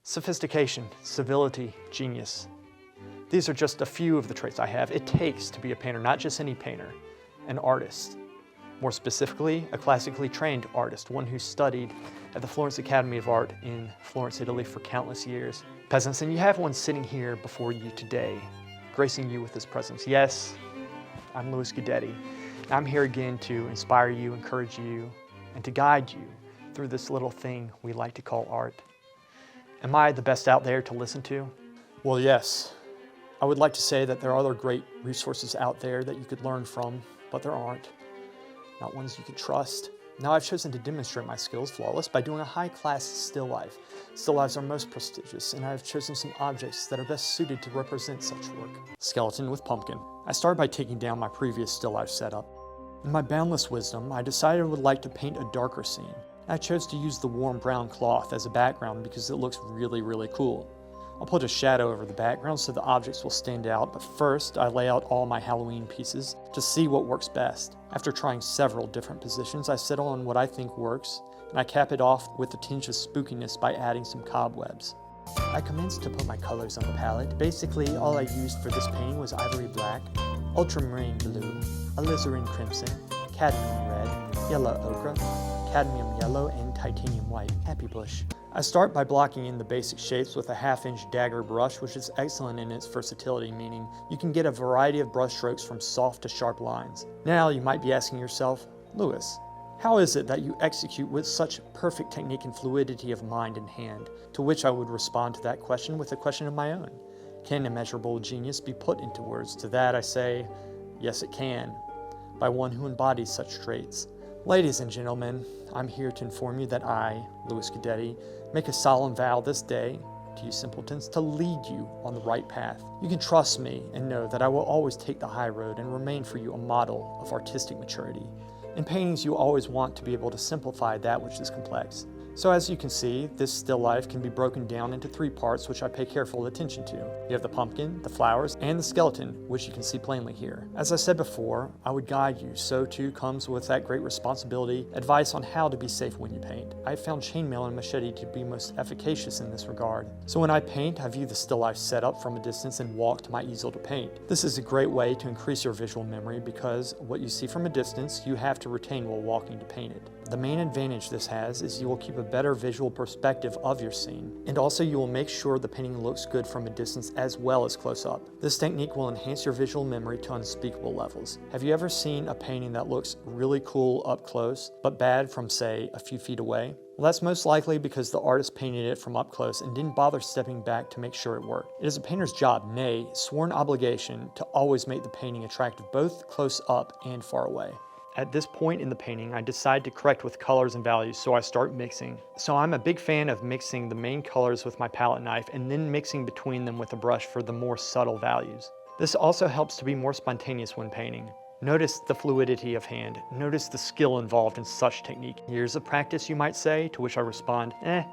Sophistication, civility, genius. These are just a few of the traits I have. It takes to be a painter, not just any painter, an artist. More specifically, a classically trained artist, one who studied at the Florence Academy of Art in Florence, Italy for countless years. Peasants, and you have one sitting here before you today, gracing you with his presence. Yes, I'm Louis Guidetti. I'm here again to inspire you, encourage you, and to guide you through this little thing we like to call art. Am I the best out there to listen to? Well, yes. I would like to say that there are other great resources out there that you could learn from, but there aren't. Not ones you could trust. Now I've chosen to demonstrate my skills flawless by doing a high-class still life. Still lifes are most prestigious, and I have chosen some objects that are best suited to represent such work. Skeleton with pumpkin. I started by taking down my previous still life setup. In my boundless wisdom, I decided I would like to paint a darker scene. I chose to use the warm brown cloth as a background because it looks really cool. I'll put a shadow over the background so the objects will stand out, but first I lay out all my Halloween pieces to see what works best. After trying several different positions, I settle on what I think works, and I cap it off with a tinge of spookiness by adding some cobwebs. I commenced to put my colors on the palette. Basically, all I used for this painting was ivory black, ultramarine blue, alizarin crimson, cadmium red, yellow ochre, cadmium yellow, and titanium white. Happy bush. I start by blocking in the basic shapes with a 1/2-inch dagger brush, which is excellent in its versatility, meaning you can get a variety of brush strokes from soft to sharp lines. Now you might be asking yourself, Louis, how is it that you execute with such perfect technique and fluidity of mind and hand? To which I would respond to that question with a question of my own. Can immeasurable genius be put into words? To that I say, yes it can, by one who embodies such traits. Ladies and gentlemen, I'm here to inform you that I, Louis Guidetti, make a solemn vow this day, to you simpletons, to lead you on the right path. You can trust me and know that I will always take the high road and remain for you a model of artistic maturity. In paintings, you always want to be able to simplify that which is complex. So as you can see, this still life can be broken down into 3 parts which I pay careful attention to. You have the pumpkin, the flowers, and the skeleton, which you can see plainly here. As I said before, I would guide you, so too comes with that great responsibility, advice on how to be safe when you paint. I have found chainmail and machete to be most efficacious in this regard. So when I paint, I view the still life setup from a distance and walk to my easel to paint. This is a great way to increase your visual memory because what you see from a distance, you have to retain while walking to paint it. The main advantage this has is you will keep a better visual perspective of your scene, and also you will make sure the painting looks good from a distance as well as close up. This technique will enhance your visual memory to unspeakable levels. Have you ever seen a painting that looks really cool up close, but bad from, say, a few feet away? Well, that's most likely because the artist painted it from up close and didn't bother stepping back to make sure it worked. It is a painter's job, nay, sworn obligation, to always make the painting attractive both close up and far away. At this point in the painting, I decide to correct with colors and values, so I start mixing. So I'm a big fan of mixing the main colors with my palette knife and then mixing between them with a brush for the more subtle values. This also helps to be more spontaneous when painting. Notice the fluidity of hand. Notice the skill involved in such technique. Years of practice, you might say, to which I respond,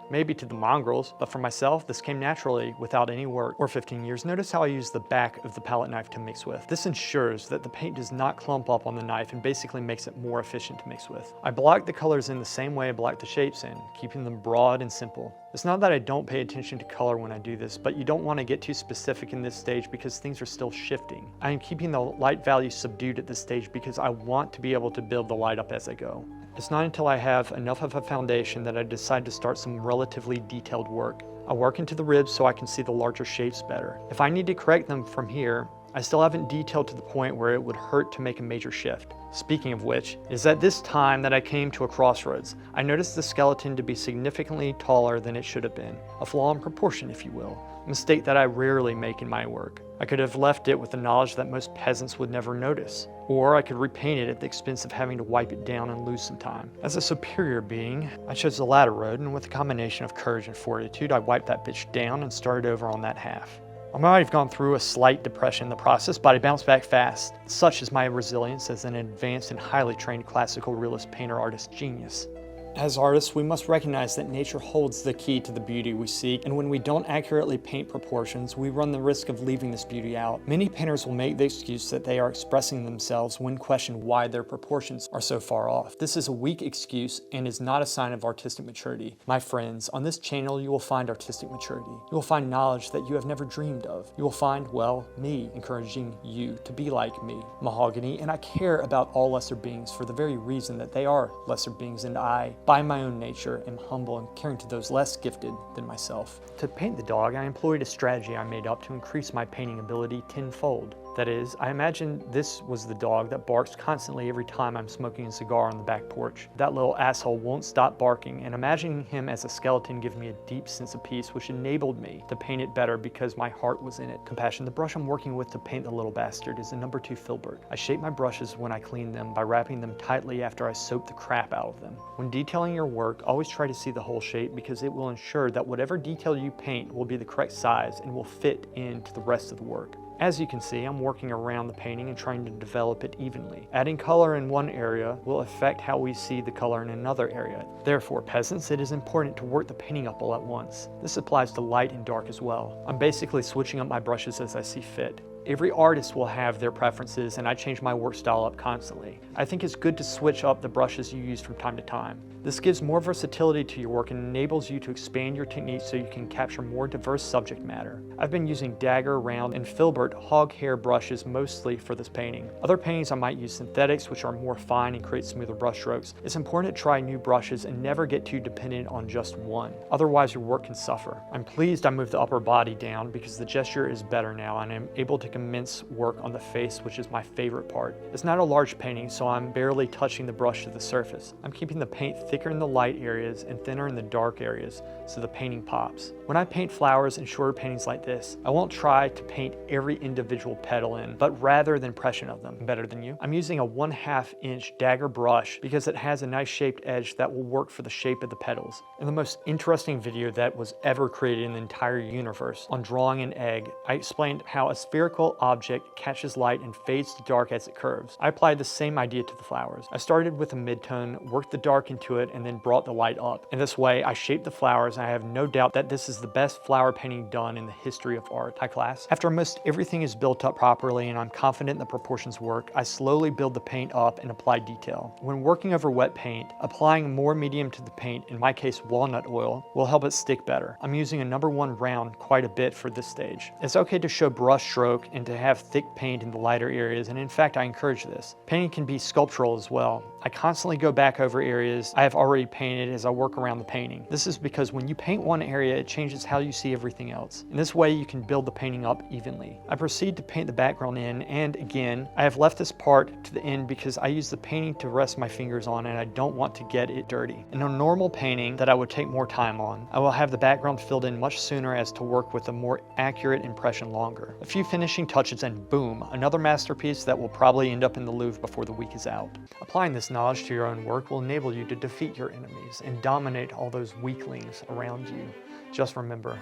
maybe to the mongrels, but for myself, this came naturally without any work. Or 15 years. Notice how I use the back of the palette knife to mix with. This ensures that the paint does not clump up on the knife and basically makes it more efficient to mix with. I block the colors in the same way I block the shapes in, keeping them broad and simple. It's not that I don't pay attention to color when I do this, but you don't want to get too specific in this stage because things are still shifting. I am keeping the light value subdued at this stage because I want to be able to build the light up as I go. It's not until I have enough of a foundation that I decide to start some relatively detailed work. I work into the ribs so I can see the larger shapes better. If I need to correct them from here, I still haven't detailed to the point where it would hurt to make a major shift. Speaking of which, it is at this time that I came to a crossroads. I noticed the skeleton to be significantly taller than it should have been. A flaw in proportion, if you will. A mistake that I rarely make in my work. I could have left it with the knowledge that most peasants would never notice. Or I could repaint it at the expense of having to wipe it down and lose some time. As a superior being, I chose the latter road, and with a combination of courage and fortitude, I wiped that bitch down and started over on that half. I might have gone through a slight depression in the process, but I bounced back fast. Such is my resilience as an advanced and highly trained classical realist painter artist genius. As artists, we must recognize that nature holds the key to the beauty we seek, and when we don't accurately paint proportions, we run the risk of leaving this beauty out. Many painters will make the excuse that they are expressing themselves when questioned why their proportions are so far off. This is a weak excuse and is not a sign of artistic maturity. My friends, on this channel you will find artistic maturity. You will find knowledge that you have never dreamed of. You will find, well, me encouraging you to be like me, Mahogany, and I care about all lesser beings for the very reason that they are lesser beings, and I, by my own nature, am humble and caring to those less gifted than myself. To paint the dog, I employed a strategy I made up to increase my painting ability tenfold. That is, I imagined this was the dog that barks constantly every time I'm smoking a cigar on the back porch. That little asshole won't stop barking, and imagining him as a skeleton gave me a deep sense of peace, which enabled me to paint it better because my heart was in it. Compassion. The brush I'm working with to paint the little bastard is a No. 2 filbert. I shape my brushes when I clean them by wrapping them tightly after I soap the crap out of them. When detailing your work, always try to see the whole shape because it will ensure that whatever detail you paint will be the correct size and will fit into the rest of the work. As you can see, I'm working around the painting and trying to develop it evenly. Adding color in one area will affect how we see the color in another area. Therefore, peasants, it is important to work the painting up all at once. This applies to light and dark as well. I'm basically switching up my brushes as I see fit. Every artist will have their preferences, and I change my work style up constantly. I think it's good to switch up the brushes you use from time to time. This gives more versatility to your work and enables you to expand your techniques so you can capture more diverse subject matter. I've been using dagger, round, and filbert hog hair brushes mostly for this painting. Other paintings I might use synthetics, which are more fine and create smoother brush strokes. It's important to try new brushes and never get too dependent on just one. Otherwise, your work can suffer. I'm pleased I moved the upper body down because the gesture is better now and I'm able to commence work on the face, which is my favorite part. It's not a large painting, so I'm barely touching the brush to the surface. I'm keeping the paint thicker in the light areas and thinner in the dark areas so the painting pops. When I paint flowers and shorter paintings like this, I won't try to paint every individual petal in, but rather the impression of them. Better than you? I'm using a 1/2 inch dagger brush because it has a nice shaped edge that will work for the shape of the petals. In the most interesting video that was ever created in the entire universe on drawing an egg, I explained how a spherical object catches light and fades to dark as it curves. I applied the same idea to the flowers. I started with a midtone, worked the dark into it, and then brought the light up. In this way, I shaped the flowers, and I have no doubt that this is the best flower painting done in the history of art. High class. After most everything is built up properly and I'm confident the proportions work, I slowly build the paint up and apply detail. When working over wet paint, applying more medium to the paint, in my case walnut oil, will help it stick better. I'm using a No. 1 round quite a bit for this stage. It's okay to show brush stroke and to have thick paint in the lighter areas, and in fact I encourage this. Painting can be sculptural as well. I constantly go back over areas I have already painted as I work around the painting. This is because when you paint one area, it changes how you see everything else. In this way, you can build the painting up evenly. I proceed to paint the background in, and again, I have left this part to the end because I use the painting to rest my fingers on and I don't want to get it dirty. In a normal painting that I would take more time on, I will have the background filled in much sooner as to work with a more accurate impression longer. A few finishing touches and boom, another masterpiece that will probably end up in the Louvre before the week is out. Applying this knowledge to your own work will enable you to defeat your enemies and dominate all those weaklings around you. Just remember,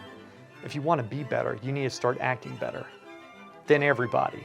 if you want to be better, you need to start acting better than everybody.